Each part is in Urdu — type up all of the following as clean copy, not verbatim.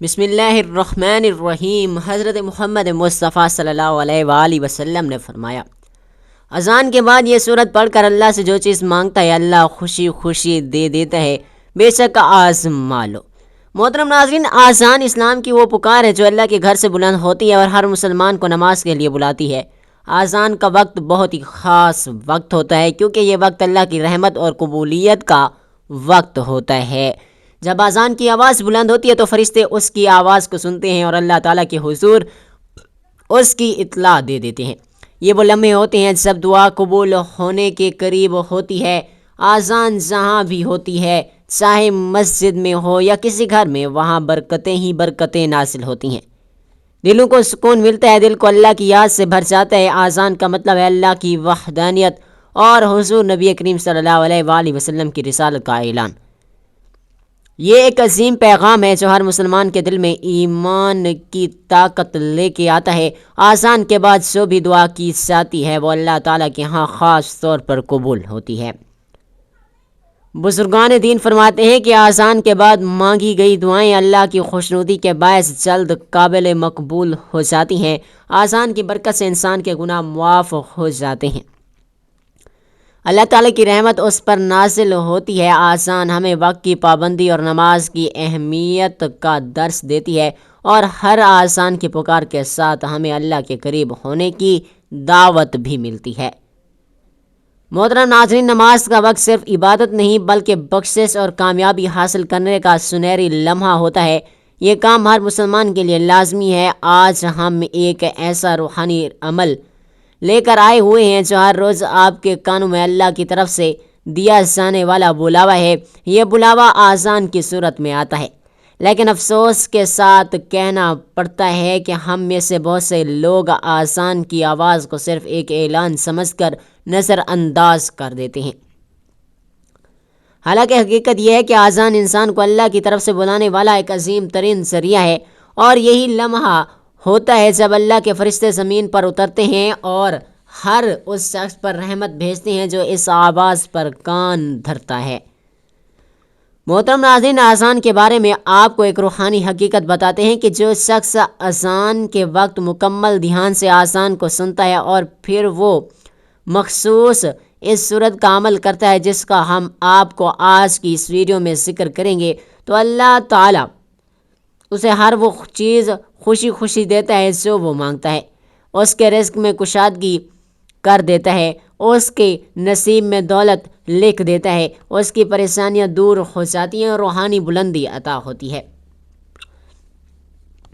بسم اللہ الرحمن الرحیم۔ حضرت محمد مصطفیٰ صلی اللہ علیہ وآلہ وسلم نے فرمایا، اذان کے بعد یہ سورت پڑھ کر اللہ سے جو چیز مانگتا ہے اللہ خوشی خوشی دے دیتا ہے، بے شک آزما لو۔ محترم ناظرین، اذان اسلام کی وہ پکار ہے جو اللہ کے گھر سے بلند ہوتی ہے اور ہر مسلمان کو نماز کے لیے بلاتی ہے۔ اذان کا وقت بہت ہی خاص وقت ہوتا ہے کیونکہ یہ وقت اللہ کی رحمت اور قبولیت کا وقت ہوتا ہے۔ جب اذان کی آواز بلند ہوتی ہے تو فرشتے اس کی آواز کو سنتے ہیں اور اللہ تعالیٰ کے حضور اس کی اطلاع دے دیتے ہیں۔ یہ وہ لمحے ہوتے ہیں جب دعا قبول ہونے کے قریب ہوتی ہے۔ اذان جہاں بھی ہوتی ہے، چاہے مسجد میں ہو یا کسی گھر میں، وہاں برکتیں ہی برکتیں نازل ہوتی ہیں۔ دلوں کو سکون ملتا ہے، دل کو اللہ کی یاد سے بھر جاتا ہے۔ اذان کا مطلب ہے اللہ کی وحدانیت اور حضور نبی کریم صلی اللہ علیہ وآلہ وسلم کی رسالت کا اعلان۔ یہ ایک عظیم پیغام ہے جو ہر مسلمان کے دل میں ایمان کی طاقت لے کے آتا ہے۔ اذان کے بعد جو بھی دعا کی جاتی ہے وہ اللہ تعالیٰ کے ہاں خاص طور پر قبول ہوتی ہے۔ بزرگان دین فرماتے ہیں کہ اذان کے بعد مانگی گئی دعائیں اللہ کی خوشنودی کے باعث جلد قابل مقبول ہو جاتی ہیں۔ اذان کی برکت سے انسان کے گناہ معاف ہو جاتے ہیں، اللہ تعالیٰ کی رحمت اس پر نازل ہوتی ہے۔ اذان ہمیں وقت کی پابندی اور نماز کی اہمیت کا درس دیتی ہے اور ہر اذان کی پکار کے ساتھ ہمیں اللہ کے قریب ہونے کی دعوت بھی ملتی ہے۔ محترم ناظرین، نماز کا وقت صرف عبادت نہیں بلکہ بخشش اور کامیابی حاصل کرنے کا سنہری لمحہ ہوتا ہے۔ یہ کام ہر مسلمان کے لیے لازمی ہے۔ آج ہم ایک ایسا روحانی عمل لے کر آئے ہوئے ہیں جو ہر روز آپ کے کانوں میں اللہ کی طرف سے دیا جانے والا بلاوا ہے۔ یہ بلاوا اذان کی صورت میں آتا ہے، لیکن افسوس کے ساتھ کہنا پڑتا ہے کہ ہم میں سے بہت سے لوگ اذان کی آواز کو صرف ایک اعلان سمجھ کر نظر انداز کر دیتے ہیں، حالانکہ حقیقت یہ ہے کہ اذان انسان کو اللہ کی طرف سے بلانے والا ایک عظیم ترین ذریعہ ہے، اور یہی لمحہ ہوتا ہے جب اللہ کے فرشتے زمین پر اترتے ہیں اور ہر اس شخص پر رحمت بھیجتے ہیں جو اس آواز پر کان دھرتا ہے۔ محترم ناظرین، اذان کے بارے میں آپ کو ایک روحانی حقیقت بتاتے ہیں کہ جو شخص اذان کے وقت مکمل دھیان سے اذان کو سنتا ہے اور پھر وہ مخصوص اس صورت کا عمل کرتا ہے جس کا ہم آپ کو آج کی اس ویڈیو میں ذکر کریں گے، تو اللہ تعالیٰ اسے ہر وہ چیز خوشی خوشی دیتا ہے جو وہ مانگتا ہے، اس کے رزق میں کشادگی کر دیتا ہے، اس کے نصیب میں دولت لکھ دیتا ہے، اس کی پریشانیاں دور ہو جاتی ہیں اور روحانی بلندی عطا ہوتی ہے۔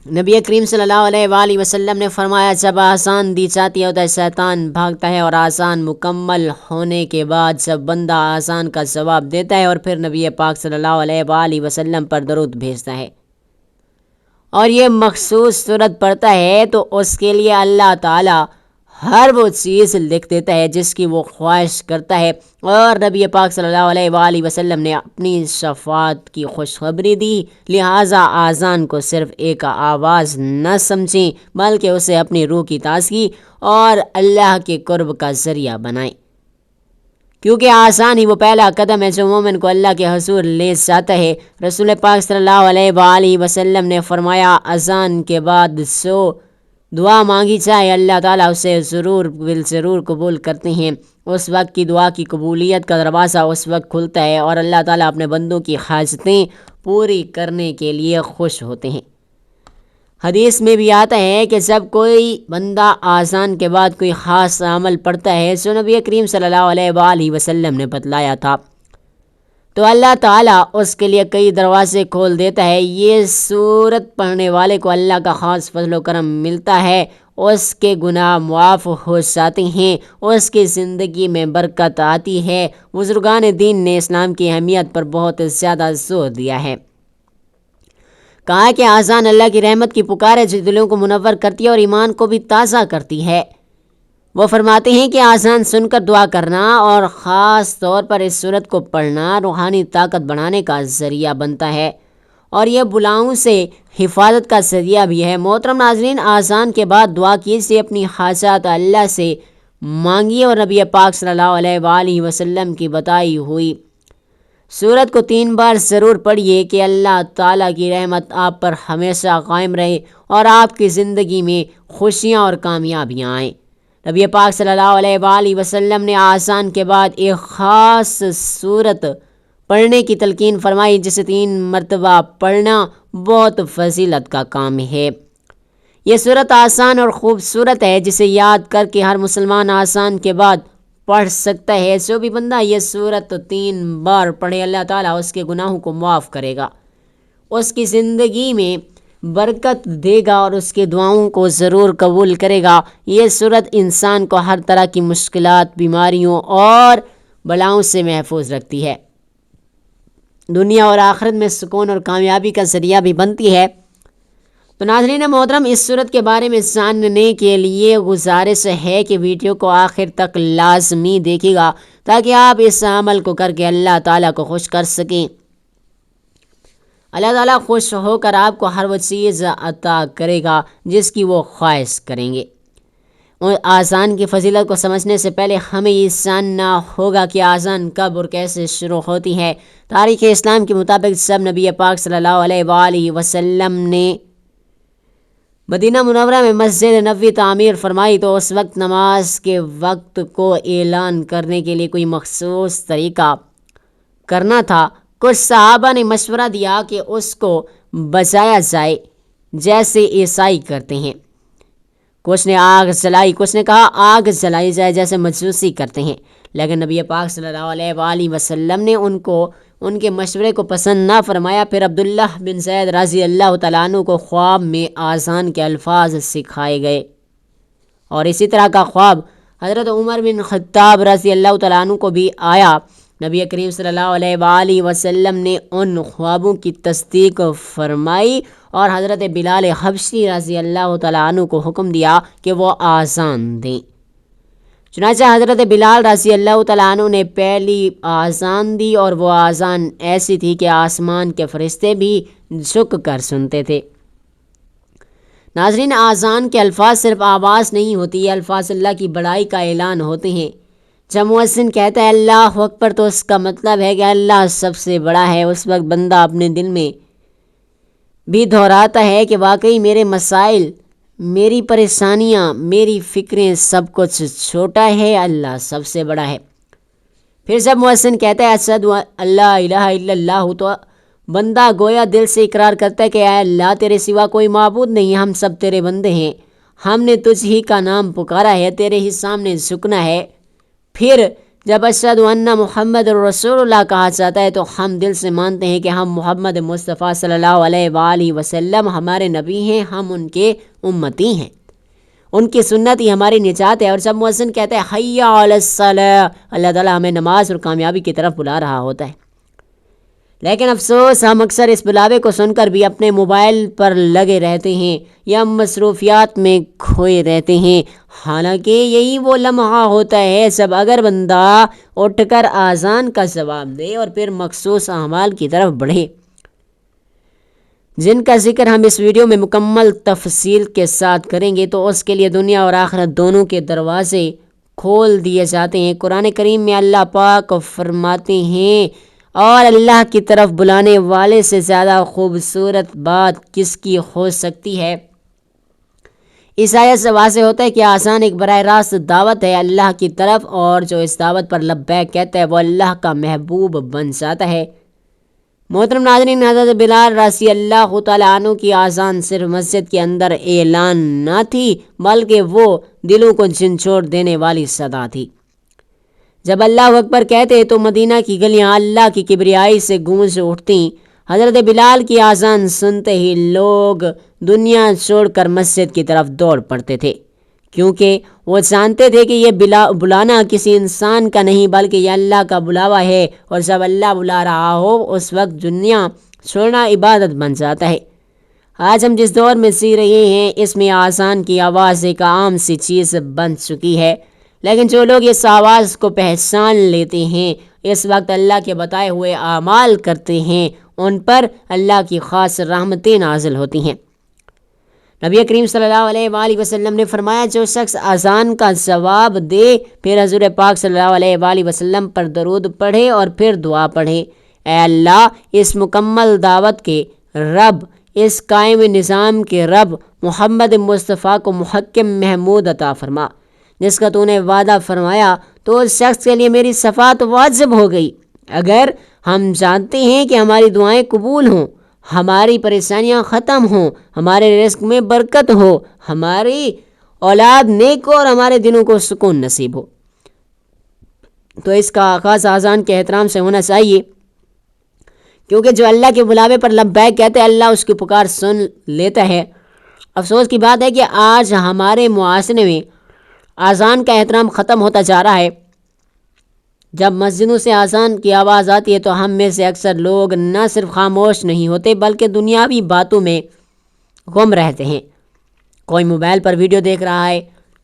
نبی کریم صلی اللہ علیہ وآلہ وسلم نے فرمایا، جب اذان دی جاتی ہے تو شیطان بھاگتا ہے، اور اذان مکمل ہونے کے بعد جب بندہ اذان کا جواب دیتا ہے اور پھر نبی پاک صلی اللہ علیہ وآلہ وسلم پر درود بھیجتا ہے اور یہ مخصوص صورت پڑھتا ہے تو اس کے لیے اللہ تعالیٰ ہر وہ چیز لکھ دیتا ہے جس کی وہ خواہش کرتا ہے، اور نبی پاک صلی اللہ علیہ وآلہ وسلم نے اپنی شفاعت کی خوشخبری دی۔ لہٰذا اذان کو صرف ایک آواز نہ سمجھیں بلکہ اسے اپنی روح کی تازگی اور اللہ کے قرب کا ذریعہ بنائیں، کیونکہ اذان ہی وہ پہلا قدم ہے جو مومن کو اللہ کے حضور لے جاتا ہے۔ رسول پاک صلی اللہ علیہ وآلہ وسلم نے فرمایا، اذان کے بعد جو دعا مانگی جائے اللہ تعالیٰ اسے ضرور قبول کرتے ہیں۔ اس وقت کی دعا کی قبولیت کا دروازہ اس وقت کھلتا ہے اور اللہ تعالیٰ اپنے بندوں کی حاجتیں پوری کرنے کے لیے خوش ہوتے ہیں۔ حدیث میں بھی آتا ہے کہ جب کوئی بندہ اذان کے بعد کوئی خاص عمل پڑھتا ہے جو نبی کریم صلی اللہ علیہ وآلہ وسلم نے بتلایا تھا تو اللہ تعالیٰ اس کے لیے کئی دروازے کھول دیتا ہے۔ یہ سورت پڑھنے والے کو اللہ کا خاص فضل و کرم ملتا ہے، اس کے گناہ معاف ہو جاتے ہیں، اس کی زندگی میں برکت آتی ہے۔ بزرگان دین نے اسلام کی اہمیت پر بہت زیادہ زور دیا ہے، کہا کہ اذان اللہ کی رحمت کی پکار ہے جو دلوں کو منور کرتی ہے اور ایمان کو بھی تازہ کرتی ہے۔ وہ فرماتے ہیں کہ اذان سن کر دعا کرنا اور خاص طور پر اس سورت کو پڑھنا روحانی طاقت بڑھانے کا ذریعہ بنتا ہے اور یہ بلاؤں سے حفاظت کا ذریعہ بھی ہے۔ محترم ناظرین، اذان کے بعد دعا کیجیے، اپنی حاجات اللہ سے مانگیے اور نبی پاک صلی اللہ علیہ وآلہ وسلم کی بتائی ہوئی سورت کو 3 بار ضرور پڑھیے کہ اللہ تعالیٰ کی رحمت آپ پر ہمیشہ قائم رہے اور آپ کی زندگی میں خوشیاں اور کامیابیاں آئیں۔ نبی پاک صلی اللہ علیہ وآلہ وسلم نے آذان کے بعد ایک خاص سورت پڑھنے کی تلقین فرمائی، جسے 3 مرتبہ پڑھنا بہت فضیلت کا کام ہے۔ یہ سورت آسان اور خوبصورت ہے، جسے یاد کر کے ہر مسلمان آذان کے بعد پڑھ سکتا ہے۔ جو بھی بندہ یہ سورت 3 بار پڑھے، اللہ تعالیٰ اس کے گناہوں کو معاف کرے گا، اس کی زندگی میں برکت دے گا اور اس کے دعاؤں کو ضرور قبول کرے گا۔ یہ سورت انسان کو ہر طرح کی مشکلات، بیماریوں اور بلاؤں سے محفوظ رکھتی ہے، دنیا اور آخرت میں سکون اور کامیابی کا ذریعہ بھی بنتی ہے۔ تو ناظرین محترم، اس سورت کے بارے میں جاننے کے لیے گزارش ہے کہ ویڈیو کو آخر تک لازمی دیکھیے گا، تاکہ آپ اس عمل کو کر کے اللہ تعالیٰ کو خوش کر سکیں۔ اللہ تعالیٰ خوش ہو کر آپ کو ہر وہ چیز عطا کرے گا جس کی وہ خواہش کریں گے۔ آذان کی فضیلت کو سمجھنے سے پہلے ہمیں یہ جاننا ہوگا کہ آذان کب اور کیسے شروع ہوتی ہے۔ تاریخ اسلام کے مطابق جب نبی پاک صلی اللہ علیہ وآلہ وسلم نے مدینہ منورہ میں مسجد نبوی تعمیر فرمائی تو اس وقت نماز کے وقت کو اعلان کرنے کے لیے کوئی مخصوص طریقہ کرنا تھا۔ کچھ صحابہ نے مشورہ دیا کہ اس کو بجایا جائے جیسے عیسائی کرتے ہیں، کچھ نے آگ جلائی، کچھ نے کہا آگ جلائی جائے جیسے مجوسی کرتے ہیں، لیکن نبی پاک صلی اللہ علیہ وآلہ وسلم نے ان کے مشورے کو پسند نہ فرمایا۔ پھر عبداللہ بن زید رضی اللہ تعالیٰ عنہ کو خواب میں آذان کے الفاظ سکھائے گئے، اور اسی طرح کا خواب حضرت عمر بن خطاب رضی اللہ تعالیٰ عنہ کو بھی آیا۔ نبی کریم صلی اللہ علیہ وآلہ وسلم نے ان خوابوں کی تصدیق فرمائی اور حضرت بلال حبشی رضی اللہ تعالیٰ عنہ کو حکم دیا کہ وہ آذان دیں۔ چنانچہ حضرت بلال رضی اللہ تعالیٰ عنہ نے پہلی آذان دی، اور وہ آذان ایسی تھی کہ آسمان کے فرشتے بھی جھک کر سنتے تھے۔ ناظرین، آذان کے الفاظ صرف آواز نہیں ہوتی، یہ الفاظ اللہ کی بڑائی کا اعلان ہوتے ہیں۔ جب مؤذن کہتا ہے اللہ اکبر تو اس کا مطلب ہے کہ اللہ سب سے بڑا ہے۔ اس وقت بندہ اپنے دل میں بھی دہراتا ہے کہ واقعی میرے مسائل، میری پریشانیاں، میری فکریں، سب کچھ چھوٹا ہے، اللہ سب سے بڑا ہے۔ پھر جب مؤذن کہتا ہے اشہد ان لا الہ الا اللہ تو بندہ گویا دل سے اقرار کرتا ہے کہ اے اللہ تیرے سوا کوئی معبود نہیں، ہم سب تیرے بندے ہیں، ہم نے تجھ ہی کا نام پکارا ہے، تیرے ہی سامنے جھکنا ہے۔ پھر جب اشہد ان محمد رسول اللہ کہا جاتا ہے تو ہم دل سے مانتے ہیں کہ ہم محمد مصطفیٰ صلی اللہ علیہ وآلہ وسلم ہمارے نبی ہیں، ہم ان کے امتی ہیں، ان کی سنت ہی ہماری نجات ہے۔ اور جب مؤذن کہتا ہے حی علی الصلاۃ، اللہ تعالیٰ ہمیں نماز اور کامیابی کی طرف بلا رہا ہوتا ہے، لیکن افسوس ہم اکثر اس بلاوے کو سن کر بھی اپنے موبائل پر لگے رہتے ہیں یا مصروفیات میں کھوئے رہتے ہیں، حالانکہ یہی وہ لمحہ ہوتا ہے جب اگر بندہ اٹھ کر آذان کا جواب دے اور پھر مخصوص اعمال کی طرف بڑھے، جن کا ذکر ہم اس ویڈیو میں مکمل تفصیل کے ساتھ کریں گے، تو اس کے لیے دنیا اور آخرت دونوں کے دروازے کھول دیے جاتے ہیں۔ قرآن کریم میں اللہ پاک فرماتے ہیں اور اللہ کی طرف بلانے والے سے زیادہ خوبصورت بات کس کی ہو سکتی ہے۔ اس آیت سے واضح ہوتا ہے کہ آذان ایک براہ راست دعوت ہے اللہ کی طرف، اور جو اس دعوت پر لبیک کہتا ہے وہ اللہ کا محبوب بن جاتا ہے۔ محترم ناظرین، حضرت بلال رضی اللہ تعالیٰ عنہ کی آذان صرف مسجد کے اندر اعلان نہ تھی، بلکہ وہ دلوں کو جھنجھوڑ دینے والی صدا تھی۔ جب اللہ اکبر کہتے تو مدینہ کی گلیاں اللہ کی کبریائی سے گونج اٹھتیں۔ حضرت بلال کی آذان سنتے ہی لوگ دنیا چھوڑ کر مسجد کی طرف دوڑ پڑتے تھے، کیونکہ وہ جانتے تھے کہ یہ بلانا کسی انسان کا نہیں بلکہ یہ اللہ کا بلاوا ہے، اور جب اللہ بلا رہا ہو اس وقت دنیا چھوڑنا عبادت بن جاتا ہے۔ آج ہم جس دور میں جی رہے ہیں اس میں آذان کی آواز ایک عام سی چیز بن چکی ہے، لیکن جو لوگ اس آواز کو پہچان لیتے ہیں، اس وقت اللہ کے بتائے ہوئے اعمال کرتے ہیں، ان پر اللہ کی خاص رحمتیں نازل ہوتی ہیں۔ نبی کریم صلی اللہ علیہ وآلہ وسلم نے فرمایا جو شخص آذان کا جواب دے پھر حضور پاک صلی اللہ علیہ وآلہ وسلم پر درود پڑھے اور پھر دعا پڑھے، اے اللہ اس مکمل دعوت کے رب، اس قائم نظام کے رب محمد مصطفیٰ کو محکم محمود عطا فرما جس کا تو نے وعدہ فرمایا، تو اس شخص کے لیے میری شفاعت واجب ہو گئی۔ اگر ہم جانتے ہیں کہ ہماری دعائیں قبول ہوں، ہماری پریشانیاں ختم ہوں، ہمارے رزق میں برکت ہو، ہماری اولاد نیک ہو اور ہمارے دلوں کو سکون نصیب ہو، تو اس کا آغاز اذان کے احترام سے ہونا چاہیے، کیونکہ جو اللہ کے بلاوے پر لبیک کہتے ہیں اللہ اس کی پکار سن لیتا ہے۔ افسوس کی بات ہے کہ آج ہمارے معاشرے میں اذان کا احترام ختم ہوتا جا رہا ہے۔ جب مسجدوں سے اذان کی آواز آتی ہے تو ہم میں سے اکثر لوگ نہ صرف خاموش نہیں ہوتے بلکہ دنیاوی باتوں میں گم رہتے ہیں۔ کوئی موبائل پر ویڈیو دیکھ رہا ہے،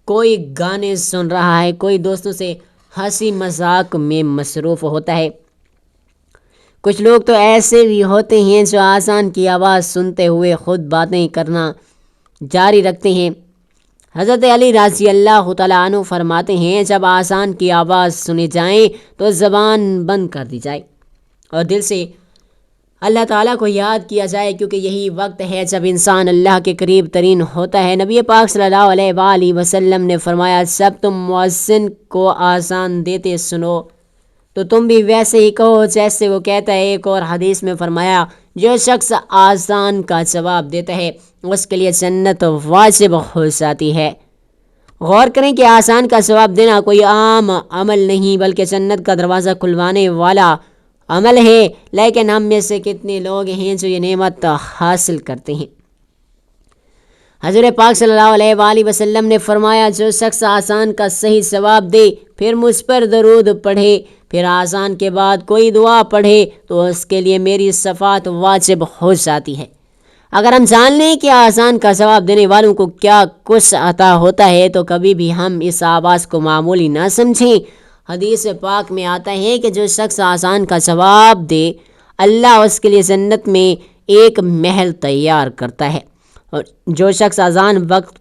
کوئی گانے سن رہا ہے، کوئی دوستوں سے ہنسی مذاق میں مصروف ہوتا ہے۔ کچھ لوگ تو ایسے بھی ہوتے ہیں جو اذان کی آواز سنتے ہوئے خود باتیں کرنا جاری رکھتے ہیں۔ حضرت علی رضی اللہ تعالیٰ عنہ فرماتے ہیں جب اذان کی آواز سنی جائیں تو زبان بند کر دی جائے اور دل سے اللہ تعالیٰ کو یاد کیا جائے، کیونکہ یہی وقت ہے جب انسان اللہ کے قریب ترین ہوتا ہے۔ نبی پاک صلی اللہ علیہ وآلہ وسلم نے فرمایا جب تم مؤذن کو اذان دیتے سنو تو تم بھی ویسے ہی کہو جیسے وہ کہتا ہے۔ ایک اور حدیث میں فرمایا جو شخص اذان کا جواب دیتا ہے اس کے لیے جنت واجب ہو جاتی ہے۔ غور کریں کہ اذان کا جواب دینا کوئی عام عمل نہیں بلکہ جنت کا دروازہ کھلوانے والا عمل ہے، لیکن ہم میں سے کتنے لوگ ہیں جو یہ نعمت حاصل کرتے ہیں؟ حضور پاک صلی اللہ علیہ وآلہ وسلم نے فرمایا جو شخص اذان کا صحیح جواب دے، پھر مجھ پر درود پڑھے، پھر اذان کے بعد کوئی دعا پڑھے تو اس کے لیے میری شفاعت واجب ہو جاتی ہے۔ اگر ہم جان لیں کہ اذان کا جواب دینے والوں کو کیا کچھ عطا ہوتا ہے تو کبھی بھی ہم اس آواز کو معمولی نہ سمجھیں۔ حدیث پاک میں آتا ہے کہ جو شخص اذان کا جواب دے اللہ اس کے لیے جنت میں ایک محل تیار کرتا ہے، اور جو شخص اذان وقت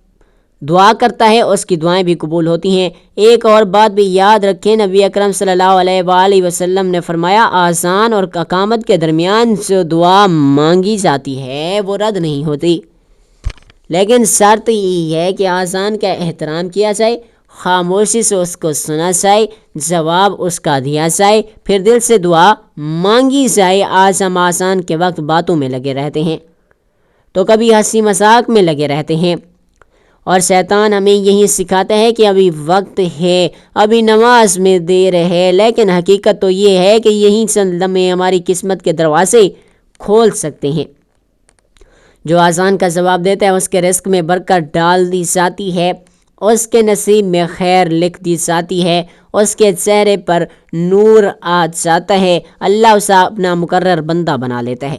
دعا کرتا ہے اس کی دعائیں بھی قبول ہوتی ہیں۔ ایک اور بات بھی یاد رکھیں، نبی اکرم صلی اللہ علیہ وآلہ وسلم نے فرمایا اذان اور اقامت کے درمیان جو دعا مانگی جاتی ہے وہ رد نہیں ہوتی، لیکن شرط یہ ہے کہ اذان کا احترام کیا جائے، خاموشی سے اس کو سنا جائے، جواب اس کا دیا جائے، پھر دل سے دعا مانگی جائے۔ آج ہم اذان کے وقت باتوں میں لگے رہتے ہیں تو کبھی ہنسی مذاق میں لگے رہتے ہیں، اور شیطان ہمیں یہی سکھاتا ہے کہ ابھی وقت ہے، ابھی نماز میں دیر ہے، لیکن حقیقت تو یہ ہے کہ یہی چند لمحے ہماری قسمت کے دروازے کھول سکتے ہیں۔ جو اذان کا جواب دیتا ہے اس کے رزق میں برکت ڈال دی جاتی ہے، اس کے نصیب میں خیر لکھ دی جاتی ہے، اس کے چہرے پر نور آ جاتا ہے، اللہ اسے اپنا مقرر بندہ بنا لیتا ہے۔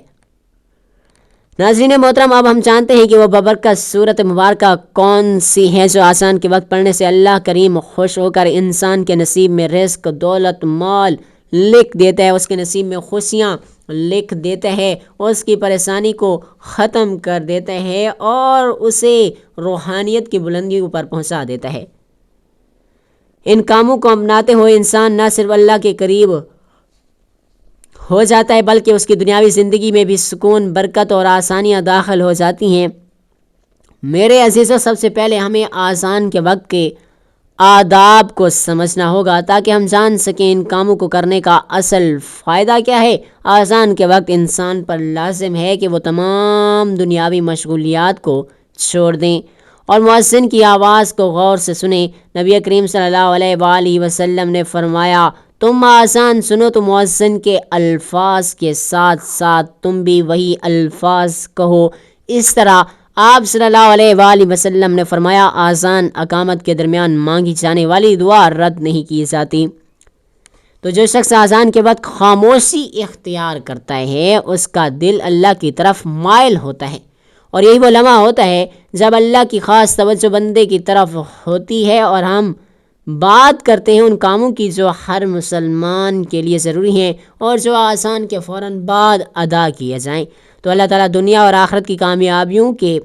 ناظرین محترم، اب ہم جانتے ہیں کہ وہ ببرکت صورت مبارکہ کون سی ہے جو اذان کے وقت پڑھنے سے اللہ کریم خوش ہو کر انسان کے نصیب میں رزق، دولت، مال لکھ دیتا ہے، اس کے نصیب میں خوشیاں لکھ دیتا ہے، اس کی پریشانی کو ختم کر دیتا ہے اور اسے روحانیت کی بلندیوں پر پہنچا دیتا ہے۔ ان کاموں کو اپناتے ہوئے انسان نہ صرف اللہ کے قریب ہو جاتا ہے بلکہ اس کی دنیاوی زندگی میں بھی سکون، برکت اور آسانیاں داخل ہو جاتی ہیں۔ میرے عزیزوں، سب سے پہلے ہمیں اذان کے وقت کے آداب کو سمجھنا ہوگا تاکہ ہم جان سکیں ان کاموں کو کرنے کا اصل فائدہ کیا ہے۔ اذان کے وقت انسان پر لازم ہے کہ وہ تمام دنیاوی مشغولیات کو چھوڑ دیں اور مؤذن کی آواز کو غور سے سنیں۔ نبی کریم صلی اللہ علیہ وآلہ وسلم نے فرمایا تم اذان سنو تو مؤذن کے الفاظ کے ساتھ ساتھ تم بھی وہی الفاظ کہو۔ اس طرح آپ صلی اللہ علیہ وآلہ وسلم نے فرمایا اذان اقامت کے درمیان مانگی جانے والی دعا رد نہیں کی جاتی۔ تو جو شخص اذان کے وقت خاموشی اختیار کرتا ہے اس کا دل اللہ کی طرف مائل ہوتا ہے، اور یہی وہ لمحہ ہوتا ہے جب اللہ کی خاص توجہ بندے کی طرف ہوتی ہے اور ہم بات کرتے ہیں ان کاموں کی جو ہر مسلمان کے لیے ضروری ہیں اور جو اذان کے فوراً بعد ادا کیے جائیں، تو اللہ تعالیٰ دنیا اور آخرت کی کامیابیوں کے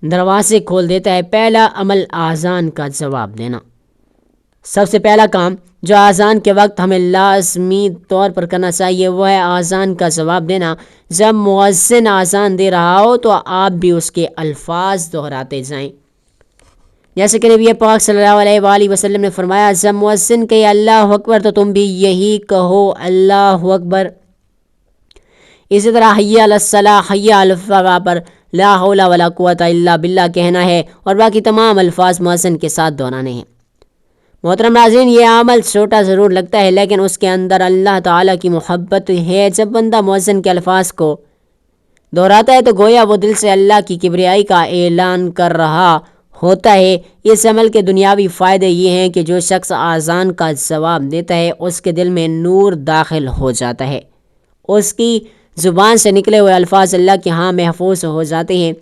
دروازے کھول دیتا ہے۔ پہلا عمل اذان کا جواب دینا۔ سب سے پہلا کام جو اذان کے وقت ہمیں لازمی طور پر کرنا چاہیے وہ ہے اذان کا جواب دینا۔ جب مؤذن اذان دے رہا ہو تو آپ بھی اس کے الفاظ دہراتے جائیں، جیسے کہ نبی پاک صلی اللہ علیہ وآلہ وسلم نے فرمایا جب مؤذن کہے اللہ اکبر تو تم بھی یہی کہو اللہ اکبر۔ اسی طرح حی علی الصلاۃ حی علی الفلاح پر لا حول ولا قوت الا باللہ کہنا ہے اور باقی تمام الفاظ مؤذن کے ساتھ دہرانے ہیں۔ محترم ناظرین، یہ عمل چھوٹا ضرور لگتا ہے لیکن اس کے اندر اللہ تعالیٰ کی محبت ہے۔ جب بندہ مؤذن کے الفاظ کو دہراتا ہے تو گویا وہ دل سے اللہ کی کبریائی کا اعلان کر رہا ہوتا ہے۔ اس عمل کے دنیاوی فائدے یہ ہیں کہ جو شخص اذان کا جواب دیتا ہے اس کے دل میں نور داخل ہو جاتا ہے، اس کی زبان سے نکلے ہوئے الفاظ اللہ کے ہاں محفوظ ہو جاتے ہیں،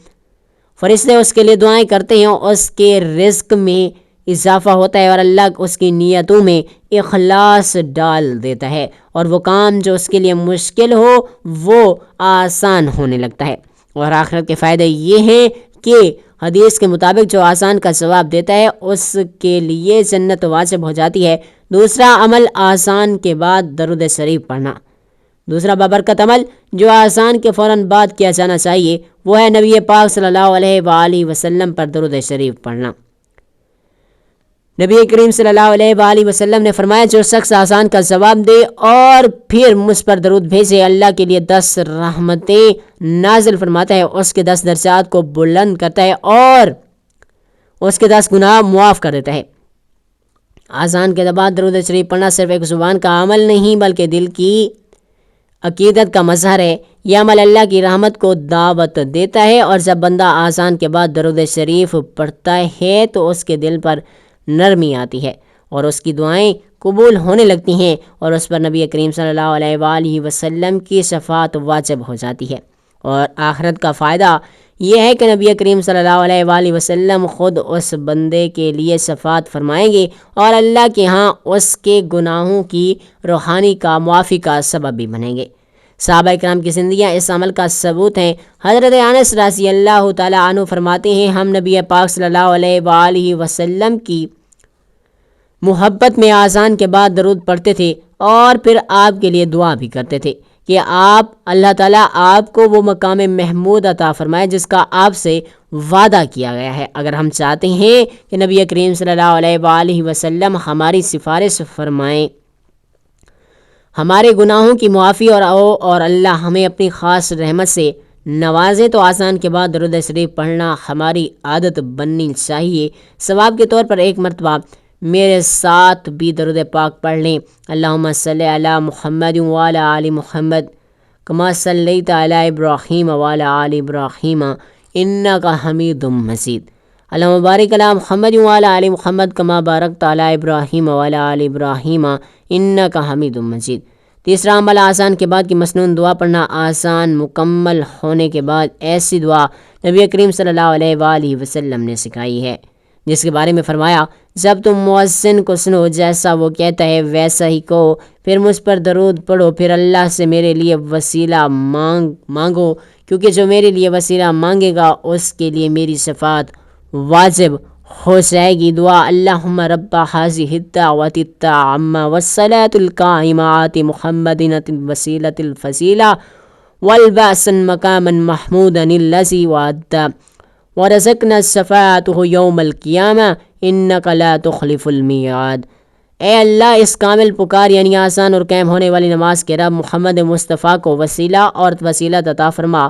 فرشتے اس کے لیے دعائیں کرتے ہیں، اس کے رزق میں اضافہ ہوتا ہے اور اللہ اس کی نیتوں میں اخلاص ڈال دیتا ہے اور وہ کام جو اس کے لیے مشکل ہو وہ آسان ہونے لگتا ہے۔ اور آخرت کے فائدے یہ ہیں کہ حدیث کے مطابق جو آسان کا جواب دیتا ہے اس کے لیے جنت واجب ہو جاتی ہے۔ دوسرا عمل آسان کے بعد درود شریف پڑھنا۔ دوسرا بابرکت عمل جو آسان کے فوراً بعد کیا جانا چاہیے وہ ہے نبی پاک صلی اللہ علیہ وآلہ وسلم پر درود شریف پڑھنا۔ نبی کریم صلی اللہ علیہ وآلہ وسلم نے فرمایا جو شخص آسان کا جواب دے اور پھر مجھ پر درود بھیجے اللہ کے لیے 10 رحمتیں نازل فرماتا ہے، اس کے 10 درجات کو بلند کرتا ہے اور اس کے 10 گناہ معاف کر دیتا ہے۔ آسان کے بعد درود شریف پڑھنا صرف ایک زبان کا عمل نہیں بلکہ دل کی عقیدت کا مظہر ہے۔ یہ عمل اللہ کی رحمت کو دعوت دیتا ہے اور جب بندہ آسان کے بعد درود شریف پڑھتا ہے تو اس کے دل پر نرمی آتی ہے اور اس کی دعائیں قبول ہونے لگتی ہیں اور اس پر نبی کریم صلی اللہ علیہ وآلہ وسلم کی شفاعت واجب ہو جاتی ہے۔ اور آخرت کا فائدہ یہ ہے کہ نبی کریم صلی اللہ علیہ وآلہ وسلم خود اس بندے کے لیے شفاعت فرمائیں گے اور اللہ کے ہاں اس کے گناہوں کی روحانی کا معافی کا سبب بھی بنیں گے۔ صحابہ کرام کی زندگیاں اس عمل کا ثبوت ہیں۔ حضرت انس رضی اللہ تعالیٰ عنہ فرماتے ہیں ہم نبی پاک صلی اللہ علیہ وآلہ وسلم کی محبت میں آذان کے بعد درود پڑھتے تھے اور پھر آپ کے لیے دعا بھی کرتے تھے کہ آپ اللہ تعالیٰ آپ کو وہ مقام محمود عطا فرمائے جس کا آپ سے وعدہ کیا گیا ہے۔ اگر ہم چاہتے ہیں کہ نبی کریم صلی اللہ علیہ وآلہ وسلم ہماری سفارش فرمائیں، ہمارے گناہوں کی معافی اور اللہ ہمیں اپنی خاص رحمت سے نوازے تو آذان کے بعد درود شریف پڑھنا ہماری عادت بننی چاہیے۔ ثواب کے طور پر ایک مرتبہ میرے ساتھ بھی درود پاک پڑھ لیں۔ اللہم صلی علی محمد وعلی آل محمد کما صلیت علی ابراہیم وعلی آل ابراہیم انک حمید مجید۔ اللہم بارک علی محمد وعلی آل محمد کما بارکت علی ابراہیم وعلی آل ابراہیم انک حمید مجید۔ تیسرا عمل آذان کے بعد کی مسنون دعا پڑھنا۔ آذان مکمل ہونے کے بعد ایسی دعا نبی کریم صلی اللہ علیہ وآلہ وسلم نے سکھائی ہے جس کے بارے میں فرمایا جب تم مؤذن کو سنو جیسا وہ کہتا ہے ویسا ہی کہو، پھر مجھ پر درود پڑھو، پھر اللہ سے میرے لیے وسیلہ مانگو کیونکہ جو میرے لیے وسیلہ مانگے گا اس کے لیے میری شفاعت واجب ہو جائے گی۔ دعا اللہم رب ھذہ الدعوۃ التامہ والصلاۃ القائمہ آت محمد الوسیلۃ الفضیلہ والبعث مقاما محمودا الذی وعدتہ ورزقنا الشفاعۃ یوم القیامہ انک لا تخلف المیعاد۔ اے اللہ اس کامل پکار یعنی آسان اور قائم ہونے والی نماز کے رب محمد مصطفیٰ کو وسیلہ اور وسیلت عطا فرما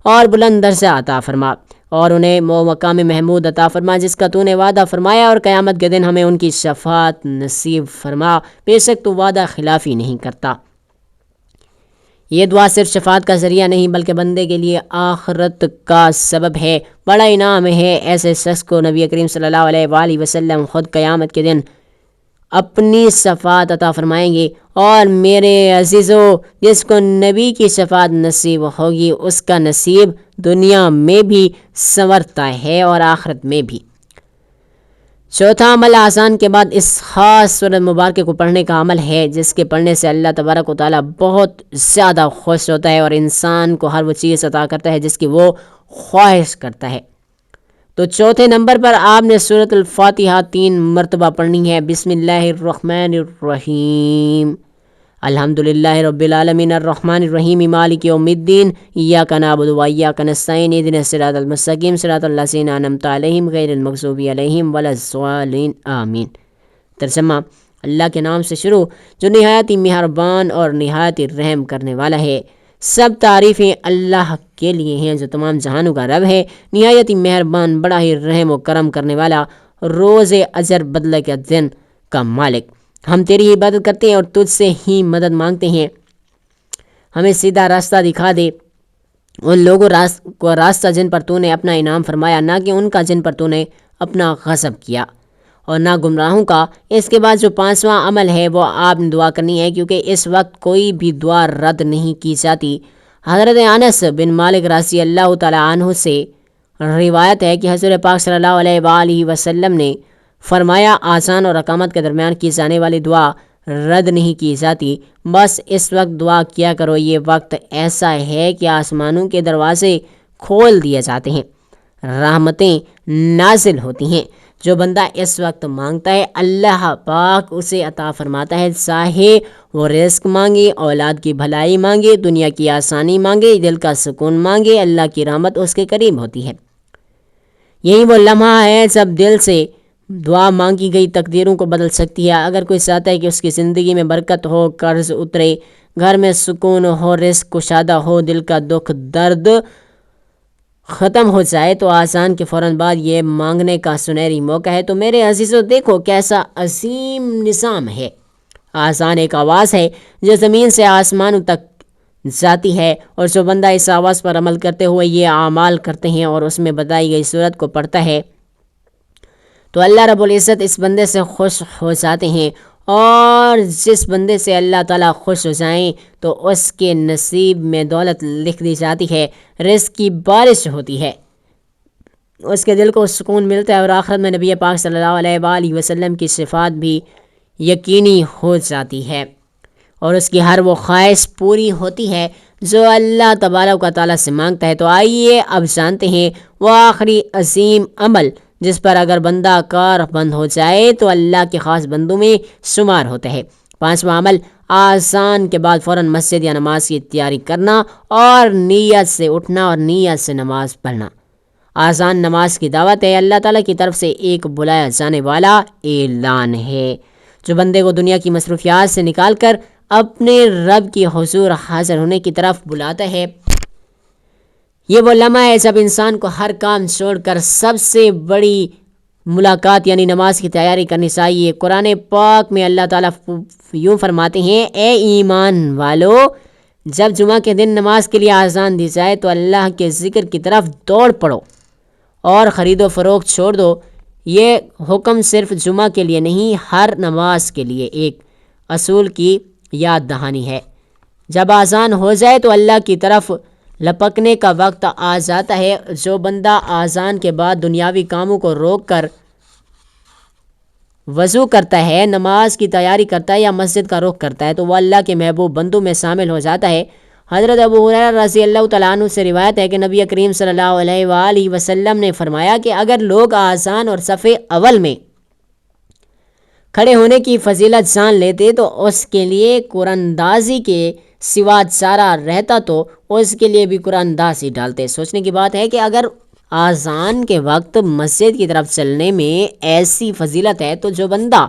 اور بلند درجہ عطا فرما اور انہیں وہ مقام محمود عطا فرما جس کا تو نے وعدہ فرمایا اور قیامت کے دن ہمیں ان کی شفاعت نصیب فرما، بے شک تو وعدہ خلافی نہیں کرتا۔ یہ دعا صرف شفاعت کا ذریعہ نہیں بلکہ بندے کے لیے آخرت کا سبب ہے، بڑا انعام ہے۔ ایسے شخص کو نبی کریم صلی اللہ علیہ وآلہ وسلم خود قیامت کے دن اپنی شفاعت عطا فرمائیں گے۔ اور میرے عزیزو، جس کو نبی کی شفاعت نصیب ہوگی اس کا نصیب دنیا میں بھی سنورتا ہے اور آخرت میں بھی۔ چوتھا عمل آذان کے بعد اس خاص سورۃ مبارکہ کو پڑھنے کا عمل ہے جس کے پڑھنے سے اللہ تبارک و تعالیٰ بہت زیادہ خوش ہوتا ہے اور انسان کو ہر وہ چیز عطا کرتا ہے جس کی وہ خواہش کرتا ہے۔ تو چوتھے نمبر پر آپ نے سورۃ الفاتحہ 3 مرتبہ پڑھنی ہے۔ بسم اللہ الرحمن الرحیم، الحمدللہ رب العالمین الرحمن الرحیم مالک یوم الدین، ایاک نعبد و ایاک نستعین، اہدنا الصراط المستقیم صراط الذین انعمت علیہم غیر المغضوب علیہم ولا الضالین، آمین۔ ترجمہ: اللہ کے نام سے شروع جو نہایت ہی مہربان اور نہایت ہی رحم کرنے والا ہے۔ سب تعریفیں اللہ کے لیے ہیں جو تمام جہانوں کا رب ہے، نہایت ہی مہربان، بڑا ہی رحم و کرم کرنے والا، روز اجر بدلہ کے دن کا مالک۔ ہم تیری عبادت کرتے ہیں اور تجھ سے ہی مدد مانگتے ہیں، ہمیں سیدھا راستہ دکھا دے۔ ان لوگوں کو راستہ جن پر تو نے اپنا انعام فرمایا، نہ کہ ان کا جن پر تو نے اپنا غضب کیا، اور نہ گمراہوں کا۔ اس کے بعد جو 5واں عمل ہے وہ آپ نے دعا کرنی ہے، کیونکہ اس وقت کوئی بھی دعا رد نہیں کی جاتی۔ حضرت انس بن مالک رضی اللہ تعالیٰ عنہ سے روایت ہے کہ حضور پاک صلی اللہ علیہ وآلہ وسلم نے فرمایا، آذان اور اقامت کے درمیان کی جانے والی دعا رد نہیں کی جاتی، بس اس وقت دعا کیا کرو۔ یہ وقت ایسا ہے کہ آسمانوں کے دروازے کھول دیے جاتے ہیں، رحمتیں نازل ہوتی ہیں۔ جو بندہ اس وقت مانگتا ہے اللہ پاک اسے عطا فرماتا ہے، چاہے وہ رزق مانگے، اولاد کی بھلائی مانگے، دنیا کی آسانی مانگے، دل کا سکون مانگے، اللہ کی رحمت اس کے قریب ہوتی ہے۔ یہی وہ لمحہ ہے جب دل سے دعا مانگی گئی تقدیروں کو بدل سکتی ہے۔ اگر کوئی چاہتا ہے کہ اس کی زندگی میں برکت ہو، قرض اترے، گھر میں سکون ہو، رزق کشادہ ہو، دل کا دکھ درد ختم ہو جائے، تو آذان کے فوراً بعد یہ مانگنے کا سنہری موقع ہے۔ تو میرے عزیزو، دیکھو کیسا عظیم نظام ہے۔ آذان ایک آواز ہے جو زمین سے آسمانوں تک جاتی ہے، اور جو بندہ اس آواز پر عمل کرتے ہوئے یہ اعمال کرتے ہیں اور اس میں بتائی گئی صورت کو پڑھتا ہے، تو اللہ رب العزت اس بندے سے خوش ہو جاتے ہیں، اور جس بندے سے اللہ تعالیٰ خوش ہو جائیں تو اس کے نصیب میں دولت لکھ دی جاتی ہے، رزق کی بارش ہوتی ہے، اس کے دل کو سکون ملتا ہے، اور آخرت میں نبی پاک صلی اللہ علیہ وآلہ وسلم کی صفات بھی یقینی ہو جاتی ہے، اور اس کی ہر وہ خواہش پوری ہوتی ہے جو اللہ تبارک و تعالیٰ سے مانگتا ہے۔ تو آئیے اب جانتے ہیں وہ آخری عظیم عمل جس پر اگر بندہ کار بند ہو جائے تو اللہ کے خاص بندوں میں شمار ہوتا ہے۔ 5واں عمل، آذان کے بعد فوراً مسجد یا نماز کی تیاری کرنا، اور نیت سے اٹھنا اور نیت سے نماز پڑھنا۔ آذان نماز کی دعوت ہے، اللہ تعالیٰ کی طرف سے ایک بلایا جانے والا اعلان ہے جو بندے کو دنیا کی مصروفیات سے نکال کر اپنے رب کی حضور حاضر ہونے کی طرف بلاتا ہے۔ یہ وہ لمحہ ہے جب انسان کو ہر کام چھوڑ کر سب سے بڑی ملاقات یعنی نماز کی تیاری کرنی چاہیے۔ قرآن پاک میں اللہ تعالیٰ یوں فرماتے ہیں، اے ایمان والو، جب جمعہ کے دن نماز کے لیے آذان دی جائے تو اللہ کے ذکر کی طرف دوڑ پڑو اور خرید و فروخت چھوڑ دو۔ یہ حکم صرف جمعہ کے لیے نہیں، ہر نماز کے لیے ایک اصول کی یاد دہانی ہے۔ جب آذان ہو جائے تو اللہ کی طرف لپکنے کا وقت آ جاتا ہے۔ جو بندہ آذان کے بعد دنیاوی کاموں کو روک کر وضو کرتا ہے، نماز کی تیاری کرتا ہے یا مسجد کا رخ کرتا ہے تو وہ اللہ کے محبوب بندوں میں شامل ہو جاتا ہے۔ حضرت ابو ہریرہ رضی اللہ تعالیٰ عنہ سے روایت ہے کہ نبی کریم صلی اللہ علیہ وآلہ وسلم نے فرمایا کہ اگر لوگ آذان اور صف اول میں کھڑے ہونے کی فضیلت جان لیتے تو اس کے لیے قرآن اندازی کے سوا چارہ رہتا تو اس کے لیے بھی قرآن اندازی ڈالتے۔ سوچنے کی بات ہے کہ اگر آذان کے وقت مسجد کی طرف چلنے میں ایسی فضیلت ہے تو جو بندہ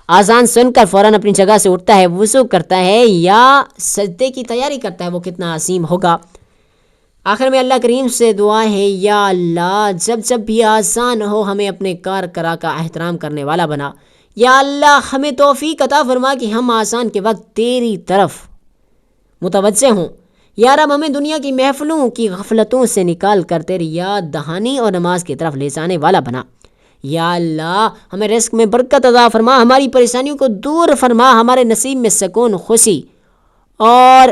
آذان سن کر فوراً اپنی جگہ سے اٹھتا ہے، وضو کرتا ہے یا سجدے کی تیاری کرتا ہے، وہ کتنا عظیم ہوگا۔ آخر میں اللہ کریم سے دعا ہے، یا اللہ جب بھی آذان ہو ہمیں اپنے کار کرا کا احترام کرنے والا بنا۔ یا اللہ ہمیں توفیق عطا فرما کہ ہم آذان کے وقت تیری طرف متوجہ ہوں۔ یا رب ہمیں دنیا کی محفلوں کی غفلتوں سے نکال کر تیری یاد دہانی اور نماز کی طرف لے جانے والا بنا۔ یا اللہ ہمیں رزق میں برکت عطا فرما، ہماری پریشانیوں کو دور فرما، ہمارے نصیب میں سکون، خوشی اور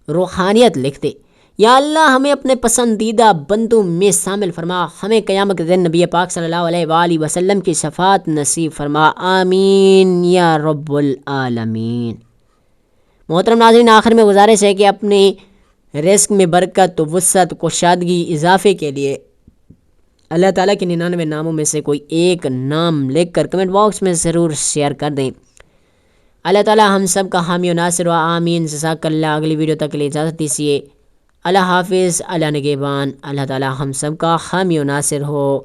روحانیت لکھ دے۔ یا اللہ ہمیں اپنے پسندیدہ بندوں میں شامل فرما، ہمیں قیامت کے دن نبی پاک صلی اللہ علیہ وآلہ وسلم کی شفاعت نصیب فرما، آمین یا رب العالمین۔ محترم ناظرین، آخر میں گزارش ہے کہ اپنے رزق میں برکت، وسعت، کشادگی، اضافے کے لیے اللہ تعالیٰ کے 99 ناموں میں سے کوئی ایک نام لکھ کر کمنٹ باکس میں ضرور شیئر کر دیں۔ اللہ تعالیٰ ہم سب کا حامی و ناصر و آمین۔ جزاک اللہ۔ اگلی ویڈیو تک کے لیے اجازت دیجیے۔ اللہ حافظ، اللہ نگہبان۔ اللہ تعالیٰ ہم سب کا حامی و ناصر ہو۔